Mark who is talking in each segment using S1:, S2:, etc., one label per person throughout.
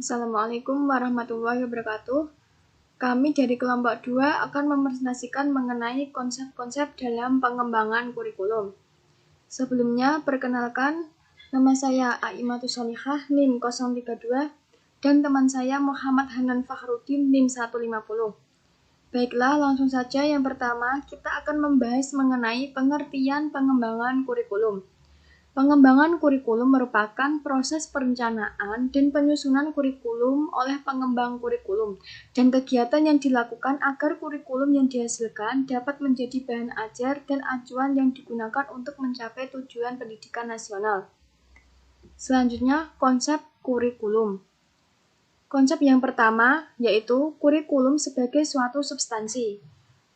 S1: Assalamualaikum warahmatullahi wabarakatuh. Kami dari kelompok 2 akan mempresentasikan mengenai konsep-konsep dalam pengembangan kurikulum. Sebelumnya, perkenalkan, nama saya Aimatus Solihah, NIM 032, dan teman saya Muhammad Hanan Fakhruddin, NIM 150. Baiklah, langsung saja. Yang pertama, kita akan membahas mengenai pengertian pengembangan kurikulum. Pengembangan kurikulum merupakan proses perencanaan dan penyusunan kurikulum oleh pengembang kurikulum dan kegiatan yang dilakukan agar kurikulum yang dihasilkan dapat menjadi bahan ajar dan acuan yang digunakan untuk mencapai tujuan pendidikan nasional. Selanjutnya, konsep kurikulum. Konsep yang pertama yaitu kurikulum sebagai suatu substansi.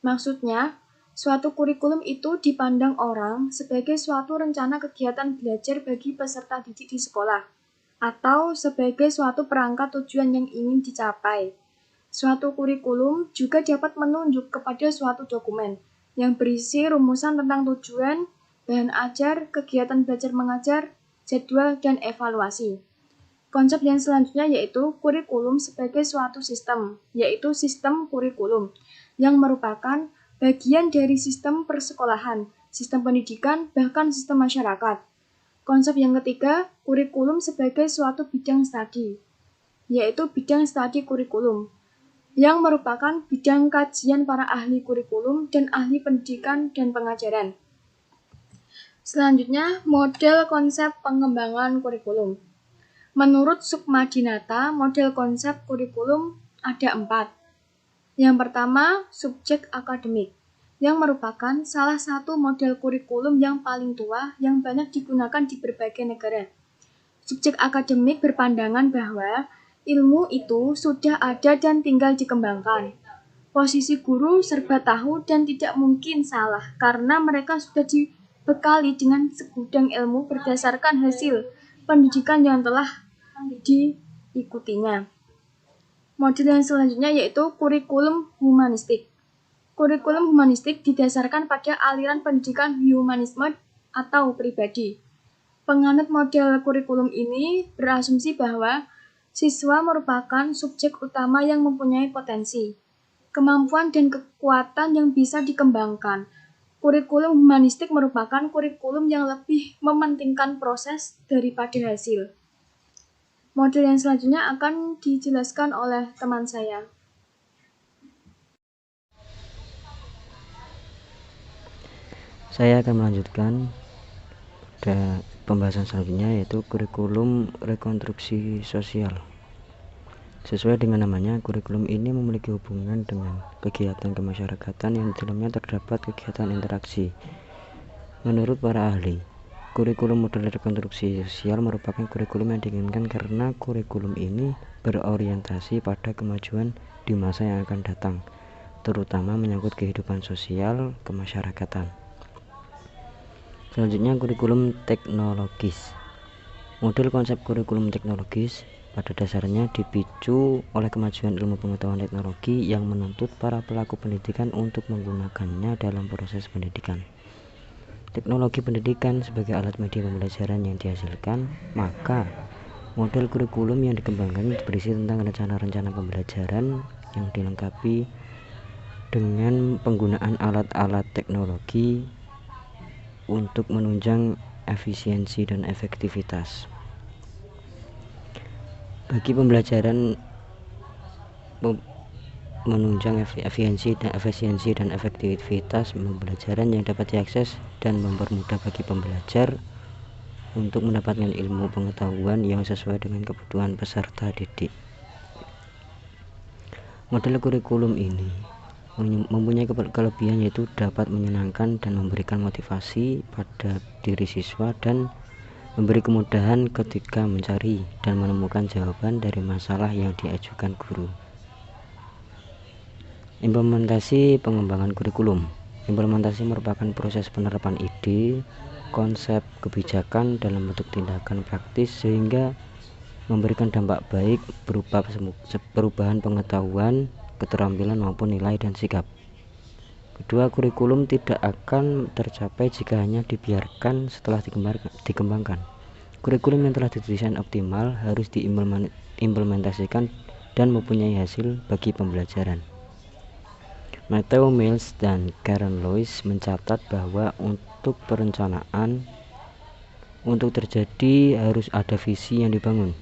S1: Maksudnya, suatu kurikulum itu dipandang orang sebagai suatu rencana kegiatan belajar bagi peserta didik di sekolah, atau sebagai suatu perangkat tujuan yang ingin dicapai. Suatu kurikulum juga dapat menunjuk kepada suatu dokumen yang berisi rumusan tentang tujuan, bahan ajar, kegiatan belajar mengajar, jadwal, dan evaluasi. Konsep yang selanjutnya yaitu kurikulum sebagai suatu sistem, yaitu sistem kurikulum, yang merupakan bagian dari sistem persekolahan, sistem pendidikan, bahkan sistem masyarakat. Konsep yang ketiga, kurikulum sebagai suatu bidang studi, yaitu bidang studi kurikulum, yang merupakan bidang kajian para ahli kurikulum dan ahli pendidikan dan pengajaran. Selanjutnya, model konsep pengembangan kurikulum. Menurut Sukmadinata, model konsep kurikulum ada 4. Yang pertama, subjek akademik, yang merupakan salah satu model kurikulum yang paling tua yang banyak digunakan di berbagai negara. Subjek akademik berpandangan bahwa ilmu itu sudah ada dan tinggal dikembangkan. Posisi guru serba tahu dan tidak mungkin salah karena mereka sudah dibekali dengan segudang ilmu berdasarkan hasil pendidikan yang telah diikutinya. Model yang selanjutnya yaitu kurikulum humanistik. Kurikulum humanistik didasarkan pada aliran pendidikan humanisme atau pribadi. Penganut model kurikulum ini berasumsi bahwa siswa merupakan subjek utama yang mempunyai potensi, kemampuan dan kekuatan yang bisa dikembangkan. Kurikulum humanistik merupakan kurikulum yang lebih mementingkan proses daripada hasil. Model yang selanjutnya akan dijelaskan oleh teman saya.
S2: Saya akan melanjutkan pada pembahasan selanjutnya yaitu kurikulum rekonstruksi sosial. Sesuai dengan namanya, kurikulum ini memiliki hubungan dengan kegiatan kemasyarakatan yang di dalamnya terdapat kegiatan interaksi. Menurut para ahli, kurikulum model rekonstruksi sosial merupakan kurikulum yang diinginkan karena kurikulum ini berorientasi pada kemajuan di masa yang akan datang, terutama menyangkut kehidupan sosial kemasyarakatan. Selanjutnya, kurikulum teknologis. Model konsep kurikulum teknologis pada dasarnya dipicu oleh kemajuan ilmu pengetahuan teknologi yang menuntut para pelaku pendidikan untuk menggunakannya dalam proses pendidikan. Teknologi pendidikan sebagai alat media pembelajaran yang dihasilkan, maka model kurikulum yang dikembangkan berisi tentang rencana-rencana pembelajaran yang dilengkapi dengan penggunaan alat-alat teknologi untuk menunjang efisiensi dan efektivitas. Bagi pembelajaran menunjang efisiensi dan efektivitas pembelajaran yang dapat diakses dan mempermudah bagi pembelajar untuk mendapatkan ilmu pengetahuan yang sesuai dengan kebutuhan peserta didik. Model kurikulum ini mempunyai kelebihan yaitu dapat menyenangkan dan memberikan motivasi pada diri siswa dan memberi kemudahan ketika mencari dan menemukan jawaban dari masalah yang diajukan guru. Implementasi pengembangan kurikulum. Implementasi merupakan proses penerapan ide, konsep, kebijakan dalam bentuk tindakan praktis sehingga memberikan dampak baik berupa perubahan pengetahuan, keterampilan maupun nilai dan sikap. Kedua, kurikulum tidak akan tercapai jika hanya dibiarkan setelah dikembangkan. Kurikulum yang telah didesain optimal harus diimplementasikan dan mempunyai hasil bagi pembelajaran. Matthew Mills dan Karen Lois mencatat bahwa untuk perencanaan untuk terjadi harus ada visi yang dibangun.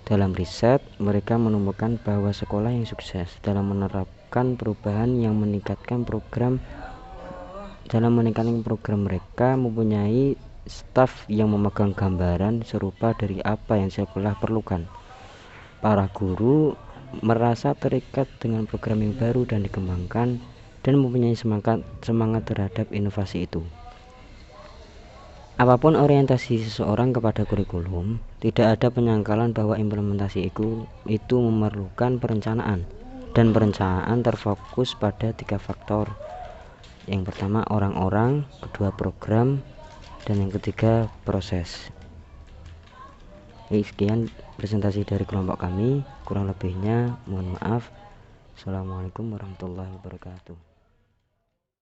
S2: Dalam riset, mereka menemukan bahwa sekolah yang sukses dalam menerapkan perubahan yang meningkatkan program mereka mempunyai staf yang memegang gambaran serupa dari apa yang sekolah perlukan. Para guru merasa terikat dengan program yang baru dan dikembangkan dan mempunyai semangat terhadap inovasi itu. Apapun orientasi seseorang kepada kurikulum, tidak ada penyangkalan bahwa implementasi itu memerlukan perencanaan, dan perencanaan terfokus pada 3 faktor. Yang pertama orang-orang, kedua program, dan yang ketiga proses. Sekian presentasi dari kelompok kami, kurang lebihnya mohon maaf. Assalamualaikum warahmatullahi wabarakatuh.